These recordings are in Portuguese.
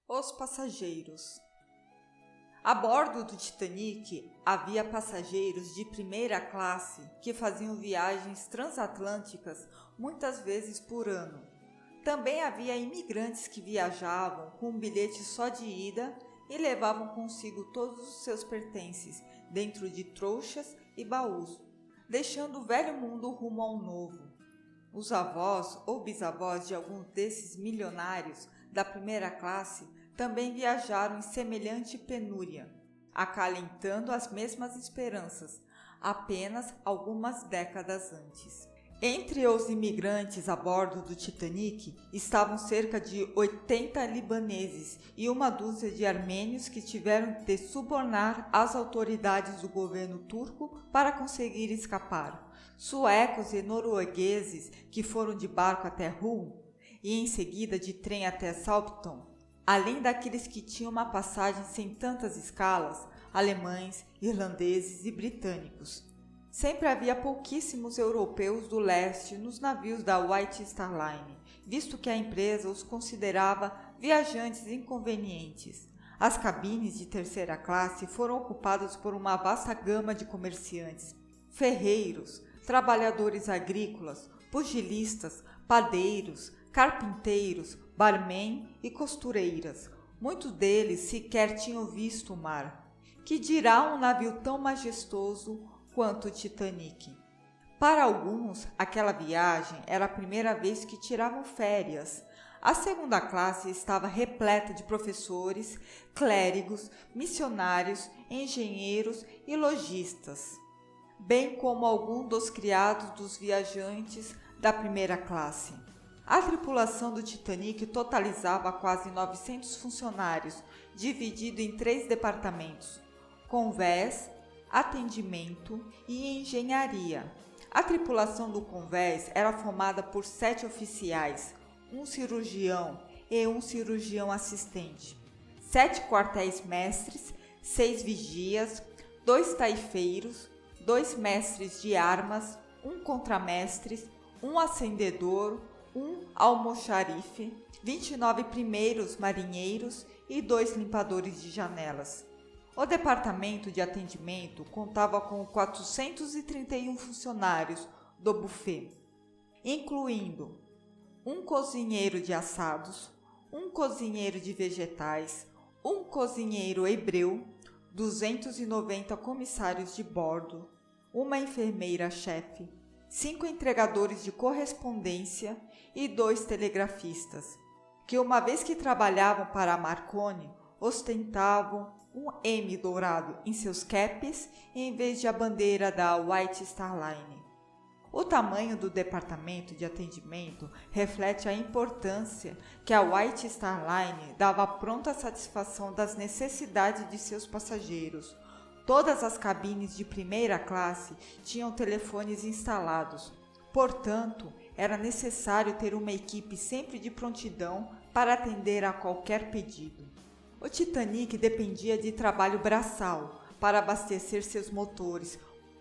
Os passageiros. A bordo do Titanic havia passageiros de primeira classe que faziam viagens transatlânticas muitas vezes por ano. Também havia imigrantes que viajavam com um bilhete só de ida e levavam consigo todos os seus pertences dentro de trouxas e baús, deixando o velho mundo rumo ao novo. Os avós ou bisavós de alguns desses milionários da primeira classe também viajaram em semelhante penúria, acalentando as mesmas esperanças, apenas algumas décadas antes. Entre os imigrantes a bordo do Titanic estavam cerca de 80 libaneses e uma dúzia de armênios que tiveram de subornar as autoridades do governo turco para conseguir escapar, suecos e noruegueses que foram de barco até Hull e em seguida de trem até Southampton, além daqueles que tinham uma passagem sem tantas escalas, alemães, irlandeses e britânicos. Sempre havia pouquíssimos europeus do leste nos navios da White Star Line, visto que a empresa os considerava viajantes inconvenientes. As cabines de terceira classe foram ocupadas por uma vasta gama de comerciantes, ferreiros, trabalhadores agrícolas, pugilistas, padeiros, carpinteiros, barmen e costureiras. Muitos deles sequer tinham visto o mar. Que dirá um navio tão majestoso quanto o Titanic? Para alguns, aquela viagem era a primeira vez que tiravam férias. A segunda classe estava repleta de professores, clérigos, missionários, engenheiros e lojistas, bem como alguns dos criados dos viajantes da primeira classe. A tripulação do Titanic totalizava quase 900 funcionários, dividido em 3 departamentos: convés, atendimento e engenharia. A tripulação do convés era formada por 7 oficiais, um cirurgião e um cirurgião assistente, 7 quartéis-mestres, 6 vigias, 2 taifeiros, 2 mestres de armas, um contramestre, um acendedor, um almoxarife, 29 primeiros marinheiros e 2 limpadores de janelas. O departamento de atendimento contava com 431 funcionários do buffet, incluindo um cozinheiro de assados, um cozinheiro de vegetais, um cozinheiro hebreu, 290 comissários de bordo, uma enfermeira-chefe, 5 entregadores de correspondência e 2 telegrafistas, que uma vez que trabalhavam para a Marconi, ostentavam um M dourado em seus capes em vez de a bandeira da White Star Line. O tamanho do departamento de atendimento reflete a importância que a White Star Line dava à pronta satisfação das necessidades de seus passageiros. Todas as cabines de primeira classe tinham telefones instalados, portanto, era necessário ter uma equipe sempre de prontidão para atender a qualquer pedido. O Titanic dependia de trabalho braçal para abastecer seus motores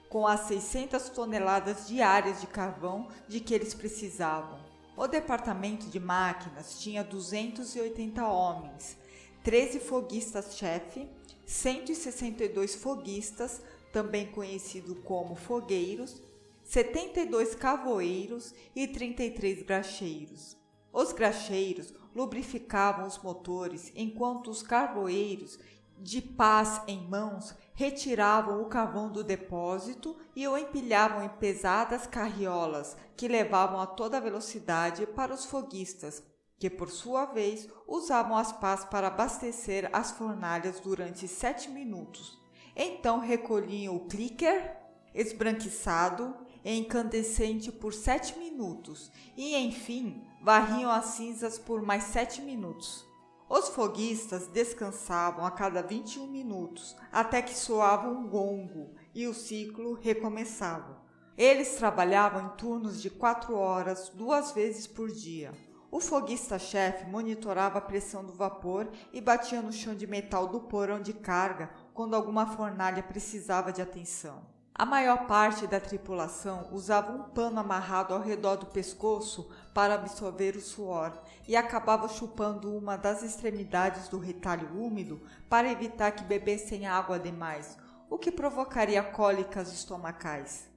com as 600 toneladas diárias de carvão de que eles precisavam. O departamento de máquinas tinha 280 homens, 13 foguistas-chefe, 162 foguistas, também conhecidos como fogueiros, 72 cavoeiros e 33 graxeiros. Os graxeiros lubrificavam os motores, enquanto os carvoeiros, de pás em mãos, retiravam o carvão do depósito e o empilhavam em pesadas carriolas que levavam a toda velocidade para os foguistas, que por sua vez usavam as pás para abastecer as fornalhas durante 7 minutos. Então recolhiam o clicker, esbranquiçado e incandescente por 7 minutos e, enfim, varriam as cinzas por mais 7 minutos. Os foguistas descansavam a cada 21 minutos, até que soava um gongo e o ciclo recomeçava. Eles trabalhavam em turnos de 4 horas, 2 vezes por dia. O foguista-chefe monitorava a pressão do vapor e batia no chão de metal do porão de carga quando alguma fornalha precisava de atenção. A maior parte da tripulação usava um pano amarrado ao redor do pescoço para absorver o suor e acabava chupando uma das extremidades do retalho úmido para evitar que bebessem água demais, o que provocaria cólicas estomacais.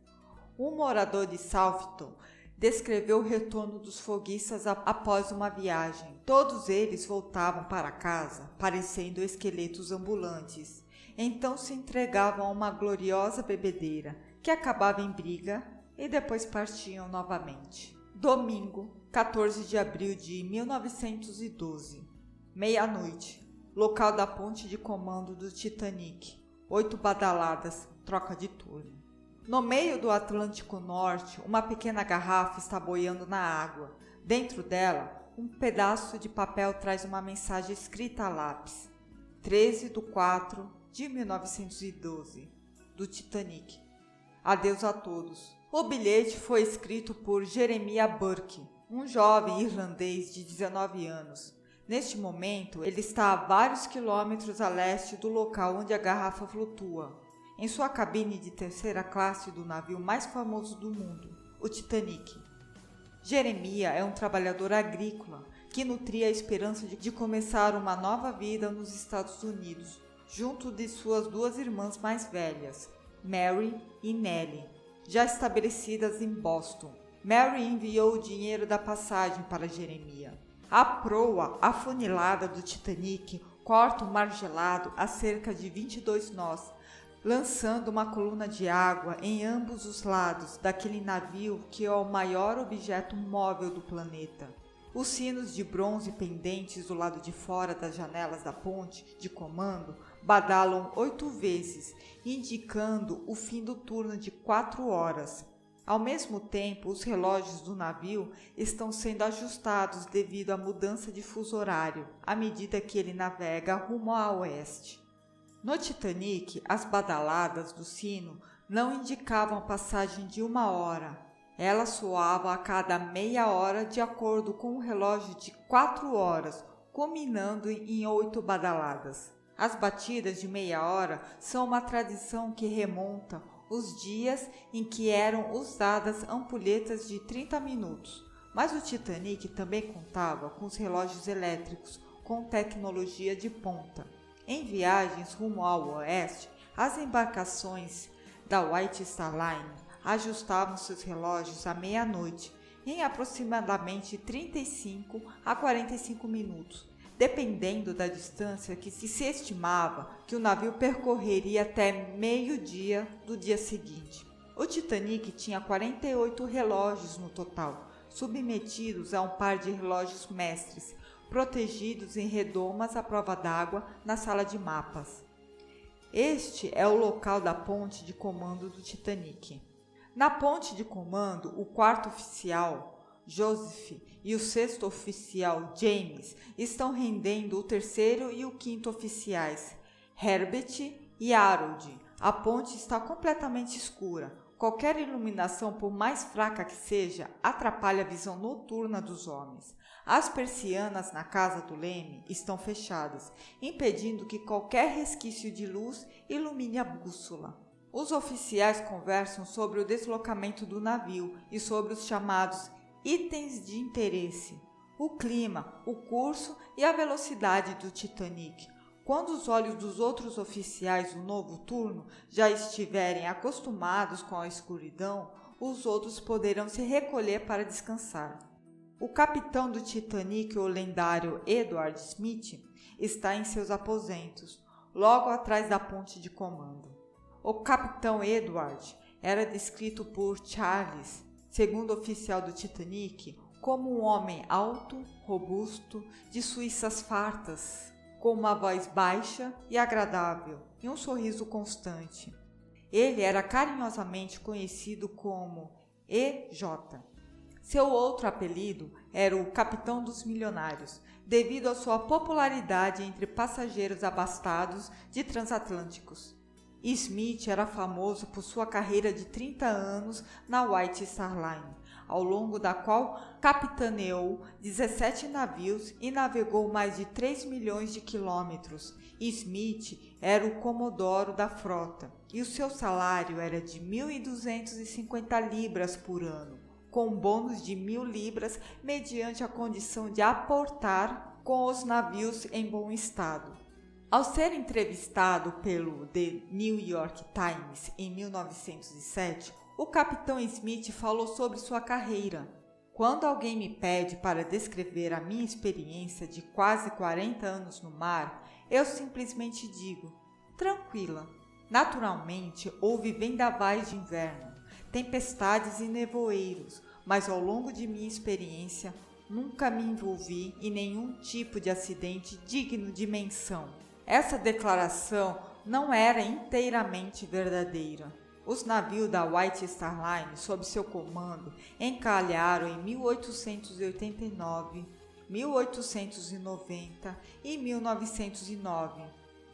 Um morador de Southampton descreveu o retorno dos foguistas após uma viagem. Todos eles voltavam para casa, parecendo esqueletos ambulantes. Então se entregavam a uma gloriosa bebedeira, que acabava em briga, e depois partiam novamente. Domingo, 14 de abril de 1912. Meia-noite. Local da ponte de comando do Titanic. 8 badaladas, troca de turno. No meio do Atlântico Norte, uma pequena garrafa está boiando na água. Dentro dela, um pedaço de papel traz uma mensagem escrita a lápis. 13/4/1912, do Titanic. Adeus a todos. O bilhete foi escrito por Jeremiah Burke, um jovem irlandês de 19 anos. Neste momento, ele está a vários quilômetros a leste do local onde a garrafa flutua, em sua cabine de terceira classe do navio mais famoso do mundo, o Titanic. Jeremiah é um trabalhador agrícola que nutria a esperança de começar uma nova vida nos Estados Unidos, junto de suas 2 irmãs mais velhas, Mary e Nellie, já estabelecidas em Boston. Mary enviou o dinheiro da passagem para Jeremiah. A proa afunilada do Titanic corta o mar gelado a cerca de 22 nós, lançando uma coluna de água em ambos os lados daquele navio que é o maior objeto móvel do planeta. Os sinos de bronze pendentes do lado de fora das janelas da ponte de comando badalam 8 vezes, indicando o fim do turno de 4 horas. Ao mesmo tempo, os relógios do navio estão sendo ajustados devido à mudança de fuso horário, à medida que ele navega rumo a oeste. No Titanic, as badaladas do sino não indicavam a passagem de 1 hora. Elas soavam a cada meia hora de acordo com um relógio de 4 horas, culminando em 8 badaladas. As batidas de meia hora são uma tradição que remonta os dias em que eram usadas ampulhetas de 30 minutos. Mas o Titanic também contava com os relógios elétricos com tecnologia de ponta. Em viagens rumo ao oeste, as embarcações da White Star Line ajustavam seus relógios à meia-noite, em aproximadamente 35 a 45 minutos, dependendo da distância que se estimava que o navio percorreria até meio-dia do dia seguinte. O Titanic tinha 48 relógios no total, submetidos a um par de relógios mestres, protegidos em redomas à prova d'água na sala de mapas. Este é o local da ponte de comando do Titanic. Na ponte de comando, o 4º oficial, Joseph, e o 6º oficial, James, estão rendendo o 3º e o 5º oficiais, Herbert e Harold. A ponte está completamente escura. Qualquer iluminação, por mais fraca que seja, atrapalha a visão noturna dos homens. As persianas na casa do leme estão fechadas, impedindo que qualquer resquício de luz ilumine a bússola. Os oficiais conversam sobre o deslocamento do navio e sobre os chamados itens de interesse, o clima, o curso e a velocidade do Titanic. Quando os olhos dos outros oficiais do novo turno já estiverem acostumados com a escuridão, os outros poderão se recolher para descansar. O capitão do Titanic, o lendário Edward Smith, está em seus aposentos, logo atrás da ponte de comando. O capitão Edward era descrito por Charles, segundo oficial do Titanic, como um homem alto, robusto, de suíças fartas, com uma voz baixa e agradável e um sorriso constante. Ele era carinhosamente conhecido como E.J. Seu outro apelido era o Capitão dos Milionários, devido à sua popularidade entre passageiros abastados de transatlânticos. Smith era famoso por sua carreira de 30 anos na White Star Line. ao longo da qual capitaneou 17 navios e navegou mais de 3 milhões de quilômetros. Smith era o comodoro da frota e o seu salário era de 1.250 libras por ano, com um bônus de 1.000 libras mediante a condição de aportar com os navios em bom estado. Ao ser entrevistado pelo The New York Times em 1907, o capitão Smith falou sobre sua carreira. Quando alguém me pede para descrever a minha experiência de quase 40 anos no mar, eu simplesmente digo, tranquila. Naturalmente, houve vendavais de inverno, tempestades e nevoeiros, mas ao longo de minha experiência, nunca me envolvi em nenhum tipo de acidente digno de menção. Essa declaração não era inteiramente verdadeira. Os navios da White Star Line, sob seu comando, encalharam em 1889, 1890 e 1909.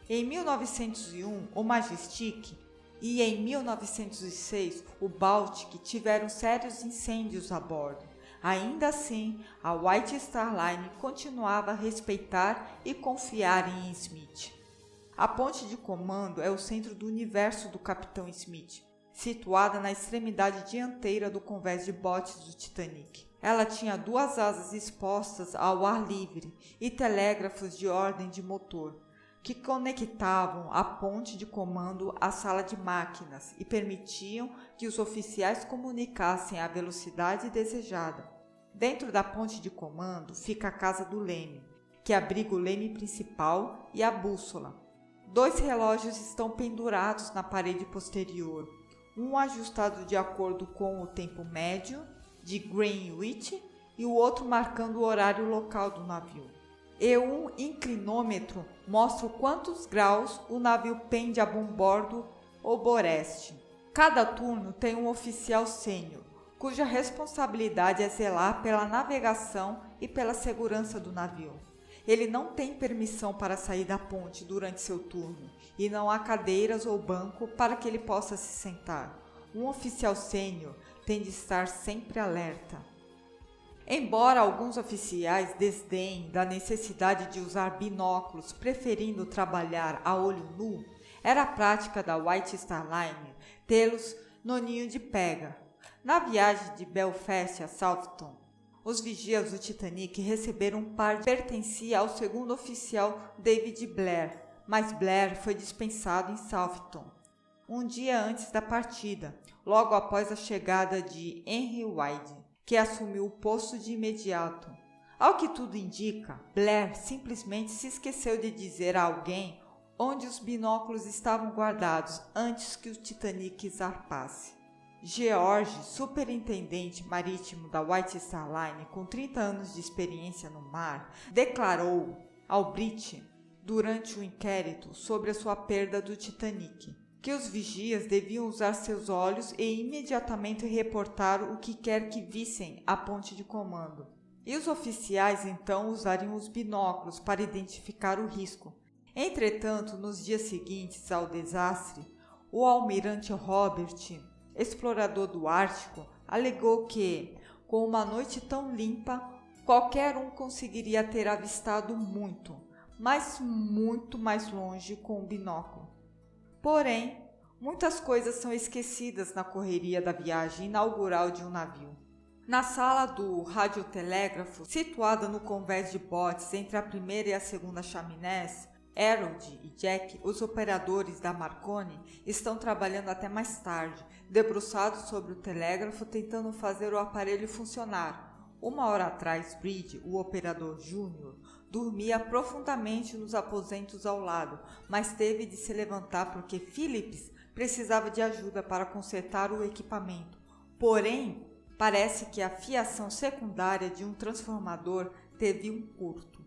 Em 1901, o Majestic e em 1906, o Baltic tiveram sérios incêndios a bordo. Ainda assim, a White Star Line continuava a respeitar e confiar em Smith. A ponte de comando é o centro do universo do Capitão Smith, situada na extremidade dianteira do convés de botes do Titanic. Ela tinha 2 asas expostas ao ar livre e telégrafos de ordem de motor, que conectavam a ponte de comando à sala de máquinas e permitiam que os oficiais comunicassem a velocidade desejada. Dentro da ponte de comando fica a casa do leme, que abriga o leme principal e a bússola. 2 relógios estão pendurados na parede posterior, um ajustado de acordo com o tempo médio de Greenwich e o outro marcando o horário local do navio. E um inclinômetro mostra quantos graus o navio pende a bombordo ou boreste. Cada turno tem um oficial sênior, cuja responsabilidade é zelar pela navegação e pela segurança do navio. Ele não tem permissão para sair da ponte durante seu turno e não há cadeiras ou banco para que ele possa se sentar. Um oficial sênior tem de estar sempre alerta. Embora alguns oficiais desdenhem da necessidade de usar binóculos, preferindo trabalhar a olho nu, era a prática da White Star Line tê-los no ninho de pega. Na viagem de Belfast a Southampton, os vigias do Titanic receberam um par que pertencia ao segundo oficial David Blair, mas Blair foi dispensado em Southampton um dia antes da partida, logo após a chegada de Henry Wyde, que assumiu o posto de imediato. Ao que tudo indica, Blair simplesmente se esqueceu de dizer a alguém onde os binóculos estavam guardados antes que o Titanic zarpasse. George, superintendente marítimo da White Star Line com 30 anos de experiência no mar, declarou ao Brit, durante o inquérito sobre a sua perda do Titanic, que os vigias deviam usar seus olhos e imediatamente reportar o que quer que vissem à ponte de comando. E os oficiais então usariam os binóculos para identificar o risco. Entretanto, nos dias seguintes ao desastre, o almirante Robert, explorador do Ártico, alegou que, com uma noite tão limpa, qualquer um conseguiria ter avistado muito, mas muito mais longe com o binóculo. Porém, muitas coisas são esquecidas na correria da viagem inaugural de um navio. Na sala do radiotelégrafo, situada no convés de botes entre a primeira e a segunda chaminés, Harold e Jack, os operadores da Marconi, estão trabalhando até mais tarde, debruçados sobre o telégrafo tentando fazer o aparelho funcionar. 1 hora atrás, Bride, o operador júnior, dormia profundamente nos aposentos ao lado, mas teve de se levantar porque Phillips precisava de ajuda para consertar o equipamento. Porém, parece que a fiação secundária de um transformador teve um curto.